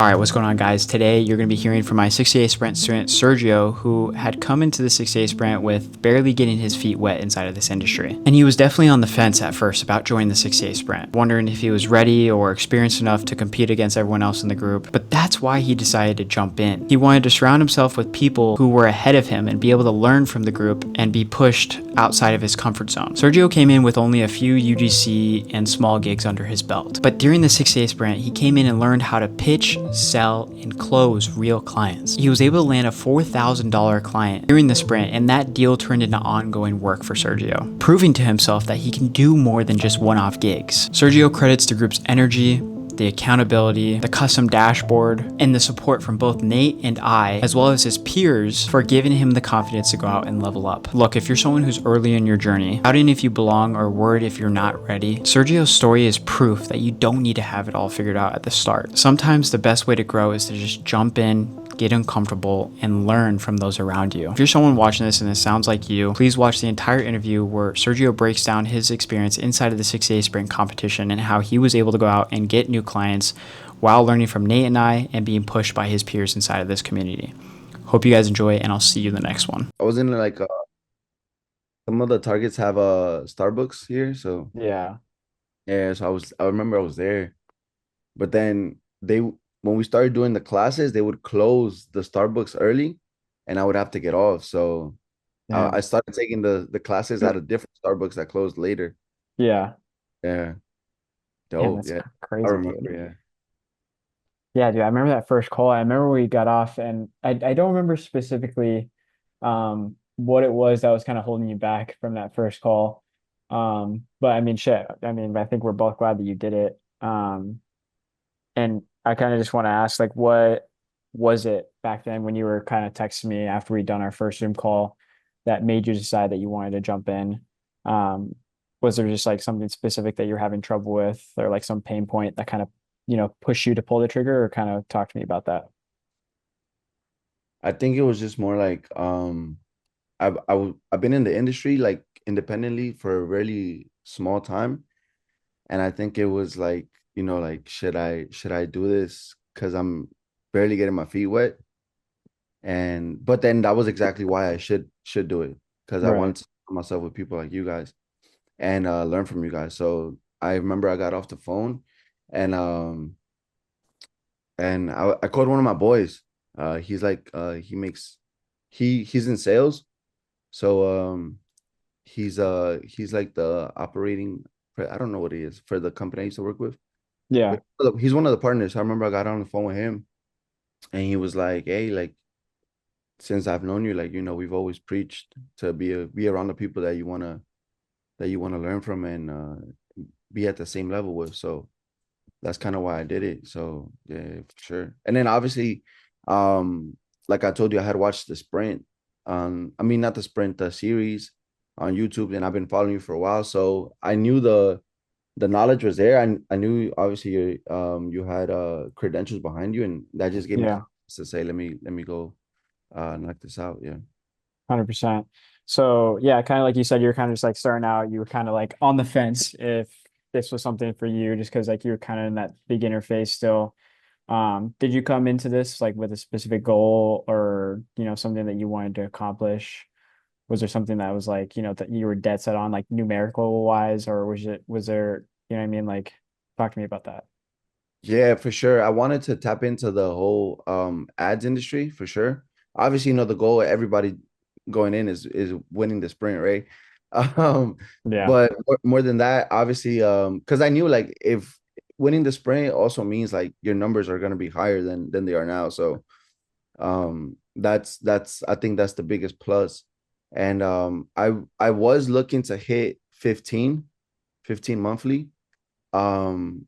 All right, what's going on, guys? Today, you're going to be hearing from my 60-day sprint student, Sergio, who had come into the 60-day sprint with barely getting his feet wet inside of this industry. And he was definitely on the fence at first about joining the 60-day sprint, wondering if he was ready or experienced enough to compete against everyone else in the group. But that's why he decided to jump in. He wanted to surround himself with people who were ahead of him and be able to learn from the group and be pushed outside of his comfort zone. Sergio came in with only a few UGC and small gigs under his belt. But during the 60-day sprint, he came in and learned how to pitch, sell, and close real clients. He was able to land a $4,000 client during the sprint, and that deal turned into ongoing work for Sergio, proving to himself that he can do more than just one-off gigs. Sergio credits the group's energy, the accountability, the custom dashboard, and the support from both Nate and I, as well as his peers, for giving him the confidence to go out and level up. Look, if you're someone who's early in your journey, doubting if you belong or worried if you're not ready, Sergio's story is proof that you don't need to have it all figured out at the start. Sometimes the best way to grow is to just jump in, get uncomfortable, and learn from those around you. If you're someone watching this and it sounds like you, please watch the entire interview where Sergio breaks down his experience inside of the 6-day sprint competition and how he was able to go out and get new clients while learning from Nate and I and being pushed by his peers inside of this community. Hope you guys enjoy, and I'll see you in the next one. I was in like some of the Targets have a Starbucks here, so Yeah. yeah. So I remember I was there, but then when we started doing the classes, they would close the Starbucks early, and I would have to get off. So I Damn. started taking the classes at a different Starbucks that closed later. Yeah. Yeah, Damn, dope. that's Yeah, I crazy, remember. dude. Yeah, Yeah, dude, I remember that first call. I remember we got off, and I don't remember specifically what it was that was kind of holding you back from that first call. But I mean, shit. I mean, I think we're both glad that you did it. And I kind of just want to ask, like, what was it back then when you were kind of texting me after we'd done our first Zoom call that made you decide that you wanted to jump in? Um, was there just like something specific that you're having trouble with, or like some pain point that kind of, push you to pull the trigger, or kind of talk to me about that? I think it was just more like I've been in the industry like independently for a really small time. And I think it was like, like should I do this? Because I'm barely getting my feet wet. And but then that was exactly why I should do it. Because I Right. wanted to surround myself with people like you guys and learn from you guys. So I remember I got off the phone and I called one of my boys. He's like he's in sales. So he's like the operating, I don't know what he is for the company I used to work with. Yeah. He's one of the partners. I remember I got on the phone with him and he was like, "Hey, like since I've known you, like we've always preached to be around the people that you wanna learn from and be at the same level with." So that's kind of why I did it. So yeah, for sure. And then obviously, um, like I told you, I had watched the sprint I mean not the sprint, the series on YouTube, and I've been following you for a while. So I knew the knowledge was there. I knew obviously you had credentials behind you, and that just gave me Yeah. confidence to say, let me go knock this out. Yeah. 100%. So yeah, kind of like you said, you're kind of just like starting out, you were kind of like on the fence if this was something for you, just because like you were kind of in that beginner phase still. Did you come into this like with a specific goal, or something that you wanted to accomplish? Was there something that was like, that you were dead set on, like numerical wise, or was there, what I mean? Like, talk to me about that. Yeah, for sure. I wanted to tap into the whole ads industry for sure. Obviously, the goal of everybody going in is winning the sprint, right? Um, Yeah. but more than that, obviously, because I knew like if winning the sprint also means like your numbers are gonna be higher than they are now. So that's I think that's the biggest plus. And I was looking to hit 15 monthly. Um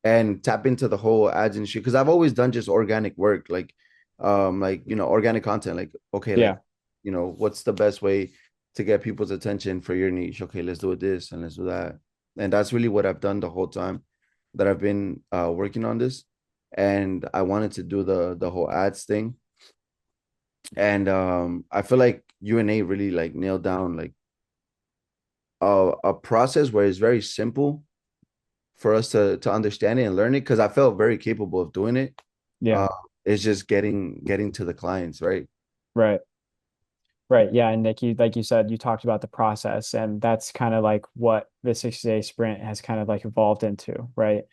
and tap into the whole ads industry because I've always done just organic work, like organic content. Like, okay, like Yeah. what's the best way to get people's attention for your niche? Okay, let's do this and let's do that. And that's really what I've done the whole time that I've been working on this. And I wanted to do the whole ads thing. And I feel like UNA really like nailed down like a process where it's very simple for us to understand it and learn it, because I felt very capable of doing it. Yeah. Uh, it's just getting to the clients, right? Right. Right. Yeah. And like you said, you talked about the process, and that's kind of like what the 60-day sprint has kind of like evolved into, right?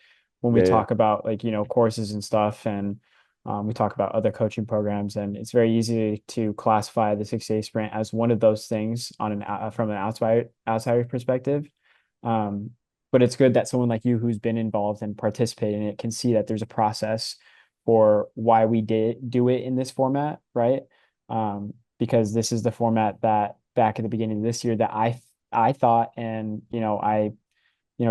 When we Yeah, talk about like, courses and stuff, and we talk about other coaching programs, and it's very easy to classify the 60-day sprint as one of those things on from an outsider perspective. Um, but it's good that someone like you who's been involved and participated in it can see that there's a process for why we did do it in this format, right? Because this is the format that back at the beginning of this year that I thought, and I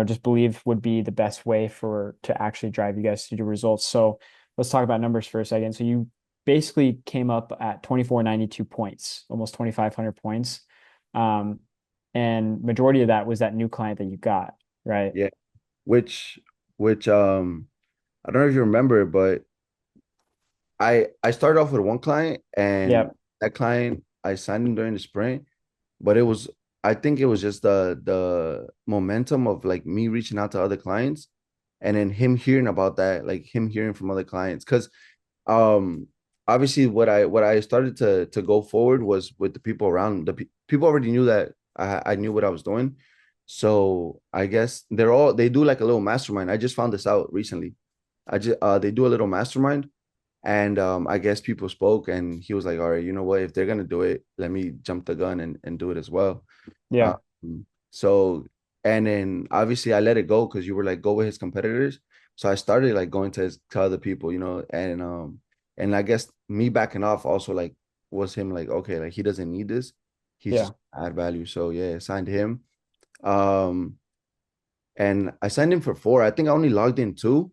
just believe would be the best way for to actually drive you guys to do results. So let's talk about numbers for a second. So you basically came up at 2492 points, almost 2500 points. Um, and majority of that was that new client that you got, right? yeah. Which which I don't know if you remember, but I started off with one client, and Yep. that client I signed him during the sprint, but I think it was just the momentum of like me reaching out to other clients, and then him hearing about that, like him hearing from other clients. Because um obviously what I started to go forward was with the people around. People already knew that I knew what I was doing. So I guess they do like a little mastermind. I just found this out recently. I just they do a little mastermind, and I guess people spoke, and he was like, all right, you know what, if they're gonna do it, let me jump the gun and do it as well. Yeah. So, and then obviously I let it go because you were like, go with his competitors. So I started like going to other people, and I guess me backing off also like was him like, okay, like he doesn't need this. He's Yeah. just add value. So yeah, I signed him. Um, and I signed him for 4. I think I only logged in 2,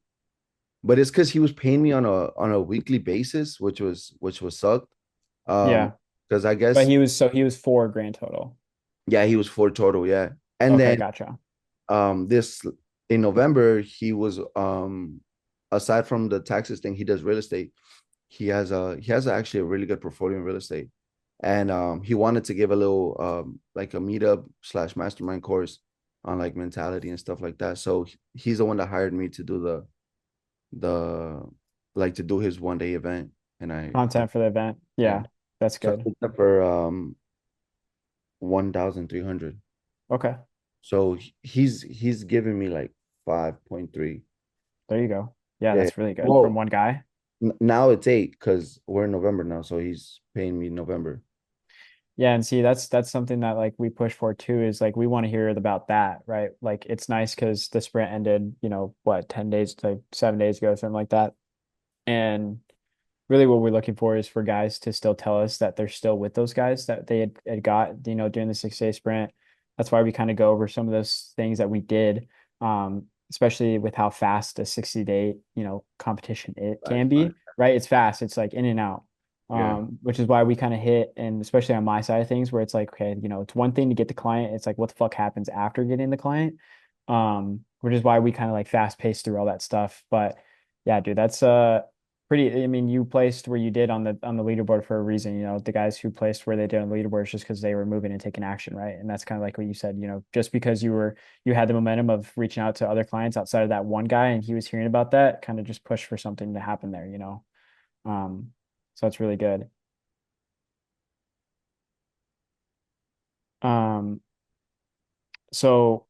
but it's because he was paying me on a weekly basis, which was sucked. Yeah. Because I But guess he was 4 grand total. yeah, he was 4 total, yeah. And Okay, then gotcha. this in November, he was aside from the taxes thing, he does real estate. He has actually a really good portfolio in real estate. And he wanted to give a little like a meetup slash mastermind course on like mentality and stuff like that. So he's the one that hired me to do the like to do his 1 day event. And Content for the event. yeah. Yeah, that's So I good. did that for 1,300. Okay, So he's giving me like 5.3. there you go. Yeah, Yeah. that's really good from Well, one guy. now it's 8 because we're in November now. So he's paying me November. Yeah, and see, that's something that like we push for too, is like we want to hear about that, right? Like it's nice because the sprint ended, what, 10 days to 7 days ago, something like that. And really what we're looking for is for guys to still tell us that they're still with those guys that they had got, during the 6 day sprint. That's why we kind of go over some of those things that we did, especially with how fast a 60-day, competition it Right, can right. be, right? It's fast. It's like in and out. Yeah. Which is why we kind of hit, and especially on my side of things, where it's like, okay, it's one thing to get the client. It's like, what the fuck happens after getting the client? Which is why we kind of like fast pace through all that stuff. But yeah, dude, that's pretty. I mean, you placed where you did on the leaderboard for a reason. The guys who placed where they did on the leaderboard is just because they were moving and taking action, right? And that's kind of like what you said. Just because you had the momentum of reaching out to other clients outside of that one guy, and he was hearing about that, kind of just push for something to happen there. Um, so that's really good. Um, so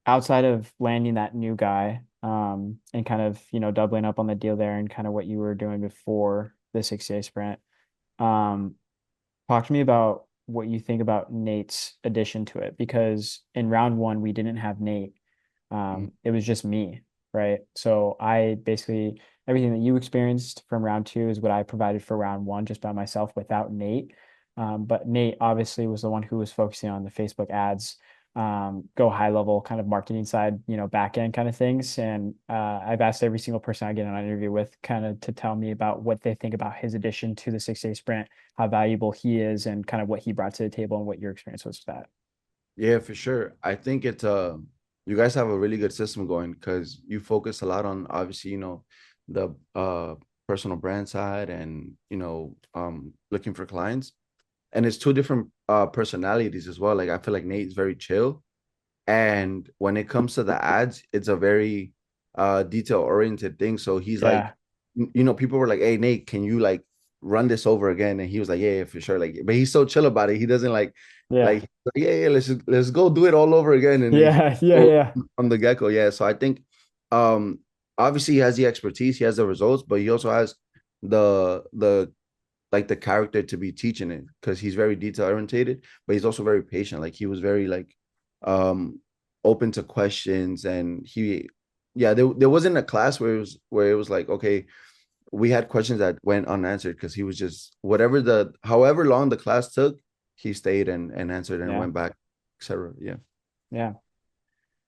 outside of landing that new guy, and kind of doubling up on the deal there, and kind of what you were doing before the 6 day sprint. Um, Talk to me about what you think about Nate's addition to it, because in round one we didn't have Nate. Mhm. It was just me, right? So I basically everything that you experienced from round two is what I provided for round one just by myself without Nate. But Nate obviously was the one who was focusing on the Facebook ads, go high level kind of marketing side, back end kind of things. And I've asked every single person I get on an interview with kind of to tell me about what they think about his addition to the 6 day sprint, how valuable he is, and kind of what he brought to the table and what your experience was with that. Yeah, for sure. I think you guys have a really good system going because you focus a lot on obviously, the personal brand side and looking for clients. And it's two different personalities as well. Like I feel like Nate's very chill, And when it comes to the ads, it's a very detail oriented thing. So he's like, Yeah. people were like, "Hey Nate, can you like run this over again?" And he was like, "Yeah, yeah, for sure." Like, but he's so chill about it. He doesn't Yeah. yeah, yeah, let's go do it all over again. And then Yeah. Yeah. go Yeah. from the get-go. Yeah. So I think um obviously he has the expertise, he has the results, but he also has the like the character to be teaching it because he's very detail orientated, but he's also very patient. Like he was very like um open to questions, and yeah, there wasn't a class where it was like, okay, we had questions that went unanswered because he was just whatever the however long the class took, he stayed and answered and Yeah. went back, etc. Yeah. Yeah.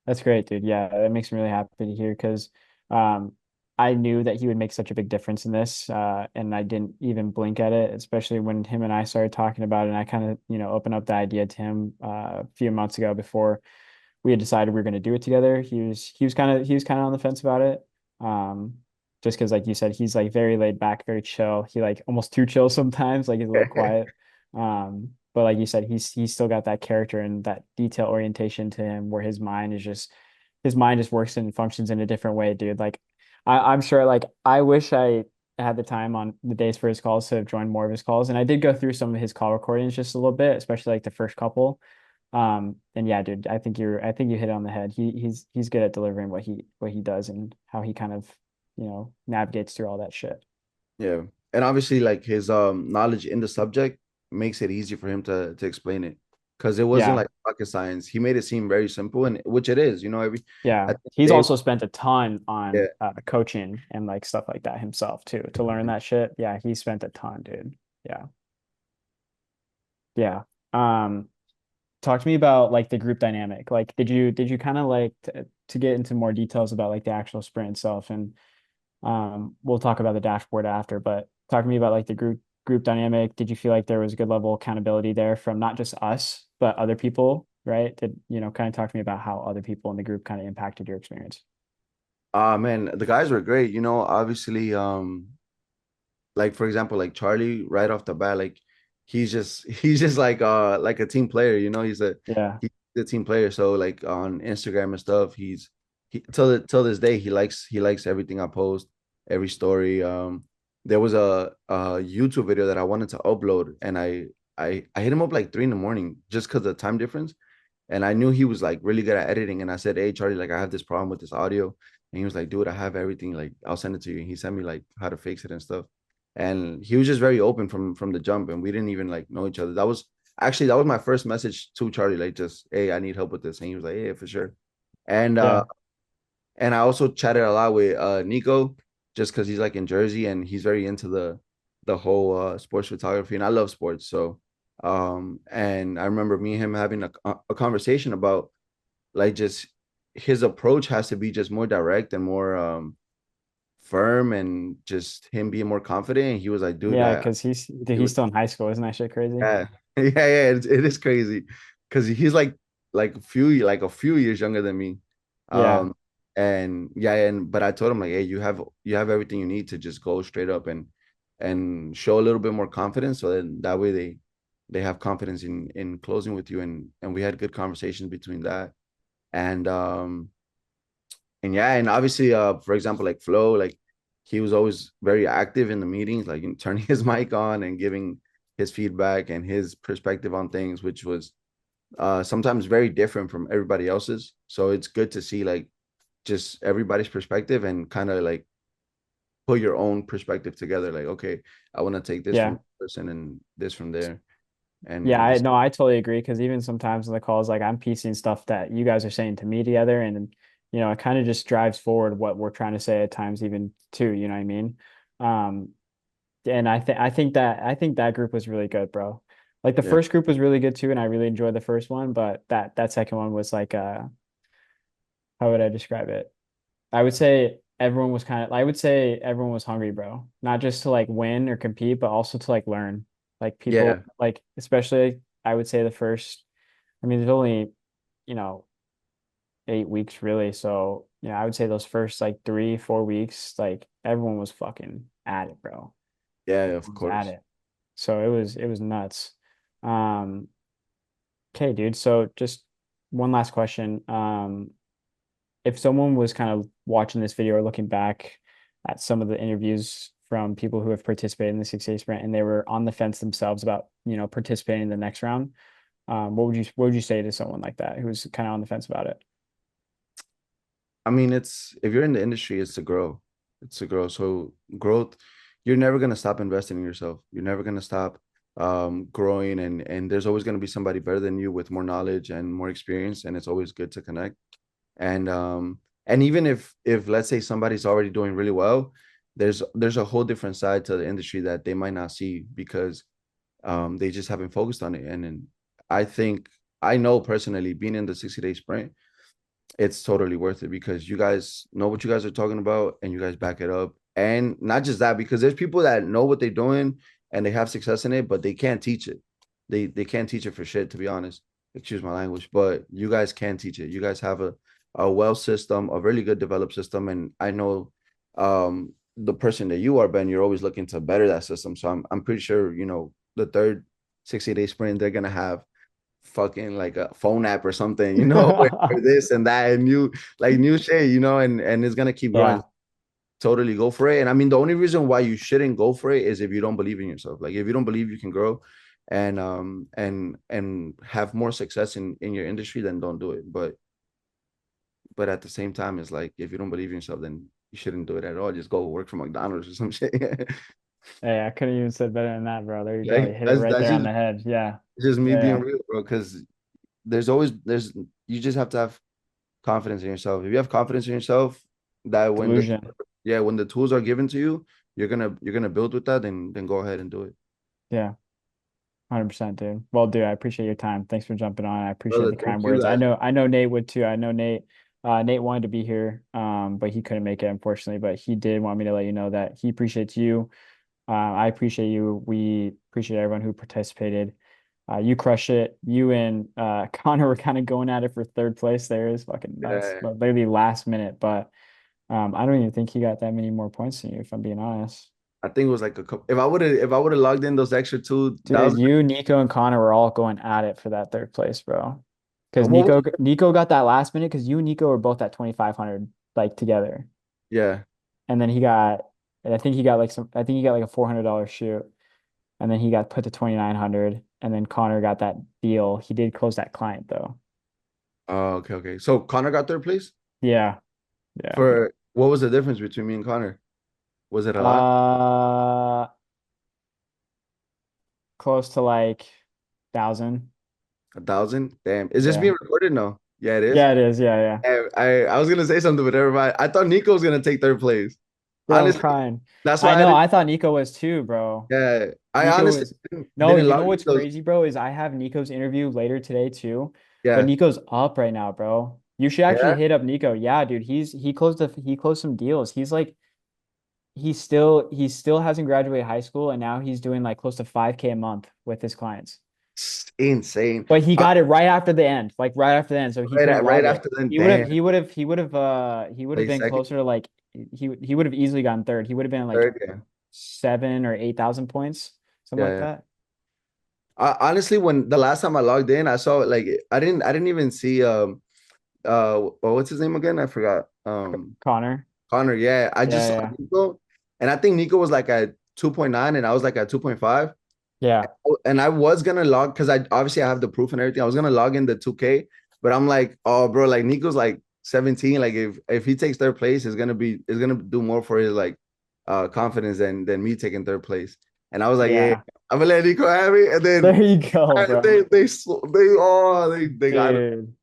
That's great, dude. Yeah, that makes me really happy to hear because um, I knew that he would make such a big difference in this, and I didn't even blink at it, especially when him and I started talking about it. And I kind of, opened up the idea to him a few months ago before we had decided we were going to do it together. He was kind of on the fence about it, um, just because, like you said, he's like very laid back, very chill. He like almost too chill sometimes, like he's a little quiet. But like you said, he's still got that character and that detail orientation to him where his mind just works and functions in a different way, dude. Like I'm sure like I wish I had the time on the days for his calls to have joined more of his calls. And I did go through some of his call recordings just a little bit, especially like the first couple. And yeah, dude, I think you hit it on the head. He's good at delivering what he does and how he kind of, navigates through all that shit. Yeah. And obviously like his knowledge in the subject makes it easy for him to explain it. Because it wasn't Yeah. like rocket science. He made it seem very simple, and which it is, Yeah. at the He's day, also spent a ton yeah. on coaching and like stuff like that himself too to learn that shit. Yeah, he spent a ton, dude. Yeah. Yeah. Um, Talk to me about like the group dynamic. Like, did you kind of like to get into more details about like the actual sprint itself, and we'll talk about the dashboard after, but talk to me about like the group dynamic. Did you feel like there was a good level of accountability there from not just us, but other people, right? Kind of talk to me about how other people in the group kind of impacted your experience. Man, the guys were great. Obviously, like for example, like Charlie right off the bat, like he's just like a team player, Yeah. he's a team player. So like on Instagram and stuff, he till this day he likes everything I post, every story. There was a YouTube video that I wanted to upload, and I hit him up like 3 in the morning just because of the time difference. And I knew he was like really good at editing. And I said, "Hey, Charlie, like I have this problem with this audio." And he was like, "Dude, I have everything. Like I'll send it to you." And he sent me like how to fix it and stuff. And he was just very open from the jump. And we didn't even like know each other. That was my first message to Charlie, like just, "Hey, I need help with this." And he was like, "Yeah, for sure." And Yeah. and I also chatted a lot with Nico, just because he's like in Jersey and he's very into the whole sports photography, and I love sports. So and I remember me and him having a conversation about like just his approach has to be just more direct and more firm, and just him being more confident. And he was like, "Dude, Yeah, I because do he's it." still in high school. Isn't that shit crazy? Yeah, yeah, yeah. It is crazy because he's like a few years younger than me. Yeah. Um, and yeah, and but I told him like, "Hey, you have everything you need to just go straight up and show a little bit more confidence, so then that way they have confidence in closing with you." And we had good conversations between that. And yeah, and obviously for example, like Flo, like he was always very active in the meetings, like turning his mic on and giving his feedback and his perspective on things, which was sometimes very different from everybody else's. So it's good to see like just everybody's perspective and kind of like put your own perspective together, like, okay, I want to take this from Yeah. this person and this from there, Yeah, and I just no, I totally agree because even sometimes in the calls, like I'm piecing stuff that you guys are saying to me together, and it kind of just drives forward what we're trying to say at times, even too. You know what I mean? Um, and I think that group was really good, bro. Like the yeah, first group was really good too, and I really enjoyed the first one, but that second one was like how would I describe it? I would say everyone was hungry, bro. Not just to like win or compete, but also to like learn. Like people yeah, like especially I would say the first, I mean, there's only, you know, 8 weeks really. So, I would say those first like 3, 4 weeks, like everyone was fucking at it, bro. yeah, of Everyone was at course. it. So it was nuts. Um, okay, dude. So just one last question. If someone was kind of watching this video or looking back at some of the interviews from people who have participated in the 6A sprint and they were on the fence themselves about, participating in the next round, what would you say to someone like that who's kind of on the fence about it? I mean, it's if you're in the industry, it's to grow. It's to grow. So growth, you're never gonna stop investing in yourself. You're never gonna stop growing, and there's always gonna be somebody better than you with more knowledge and more experience, and it's always good to connect. And even if let's say somebody's already doing really well, there's a whole different side to the industry that they might not see because they just haven't focused on it. And then I think I know personally being in the 60-day sprint, it's totally worth it because you guys know what you guys are talking about and you guys back it up. And not just that, because there's people that know what they're doing and they have success in it, but they can't teach it. They can't teach it for shit, to be honest. Excuse my language, but you guys can teach it. You guys have a well system, a really good developed system. And I know the person that you are, Ben, you're always looking to better that system. So I'm pretty sure, the third 60-day sprint, they're gonna have fucking like a phone app or something, or this and that and new shit, and it's gonna keep growing. Yeah. Totally go for it. And I mean, the only reason why you shouldn't go for it is if you don't believe in yourself. Like if you don't believe you can grow and have more success in your industry, then don't do it. But at the same time, it's like if you don't believe in yourself, then you shouldn't do it at all. Just go work for McDonald's or some shit. Hey, I couldn't even said better than that, bro. There you go. You Like hit it that's right that's there on just the head. Yeah. just me being Yeah. real, bro. Because there's you just have to have confidence in yourself. If you have confidence in yourself, that Delusion. when the tools are given to you, you're gonna build with that, then go ahead and do it. Yeah. 100%, dude. Well, dude, I appreciate your time. Thanks for jumping on. I appreciate Brother, the kind thank you words. I guys. know, I know Nate would too. I know Nate wanted to be here, but he couldn't make it, unfortunately. But he did want me to let you know that he appreciates you. I appreciate you. We appreciate everyone who participated. You crush it. You and Connor were kind of going at it for third place there. Is fucking nuts, Yeah, but maybe last minute. But I don't even think he got that many more points than you, if I'm being honest. I think it was like a couple. If I would have logged in those extra two, that was Dude, you, Nico, and Connor were all going at it for that third place, bro. Because what was Nico got that last minute because you and Nico were both at 2,500 like together, yeah. and then he got, I think he got like some, I think he got like a $400 shoot, and then he got put to 2,900, and then Connor got that deal. He did close that client though. Oh, okay, okay. So Connor got third place Yeah, yeah. for what was the difference between me and Connor? Was it a lot? Uh, Close to like 1,000. 1,000? Damn. Is this Yeah, being recorded? No. Yeah, it is. yeah, it is. Yeah, yeah. I was gonna say something, but everybody, I thought Nico was gonna take third place. Bro, I'm Honestly, crying. that's I why I know. didn't. I thought Nico was too, bro. Yeah, I Nico honestly is no, didn't you log know into what's those. crazy, bro, is I have Nico's interview later today too. But Yeah, Nico's up right now, bro. You should actually yeah. hit up Nico. Yeah, dude. He closed some deals. He's like he still hasn't graduated high school and now he's doing like close to 5K a month with his clients. It's insane. But he got it right after the end, like right after the end, so he couldn't Right log it. after then, He would have damn, he would have play been second, closer to like he would have easily gotten third. He would have been like third. Yeah, 7 or 8,000 points, something yeah, like yeah. that. Honestly, when the last time I logged in, I saw like I didn't even see what's his name again? I forgot. Connor. Connor. Yeah, I just Yeah, saw yeah. Nico, and I think Nico was like at 2.9, and I was like at 2.5. Yeah. And I was gonna log because I have the proof and everything. I was gonna log in the 2K, but I'm like, oh, bro, like Nico's like 17. Like if he takes third place, it's gonna do more for his like confidence than me taking third place. And I was like, yeah, Yeah. I'm gonna let Nico have it. And then There you go, bro. they got Dude.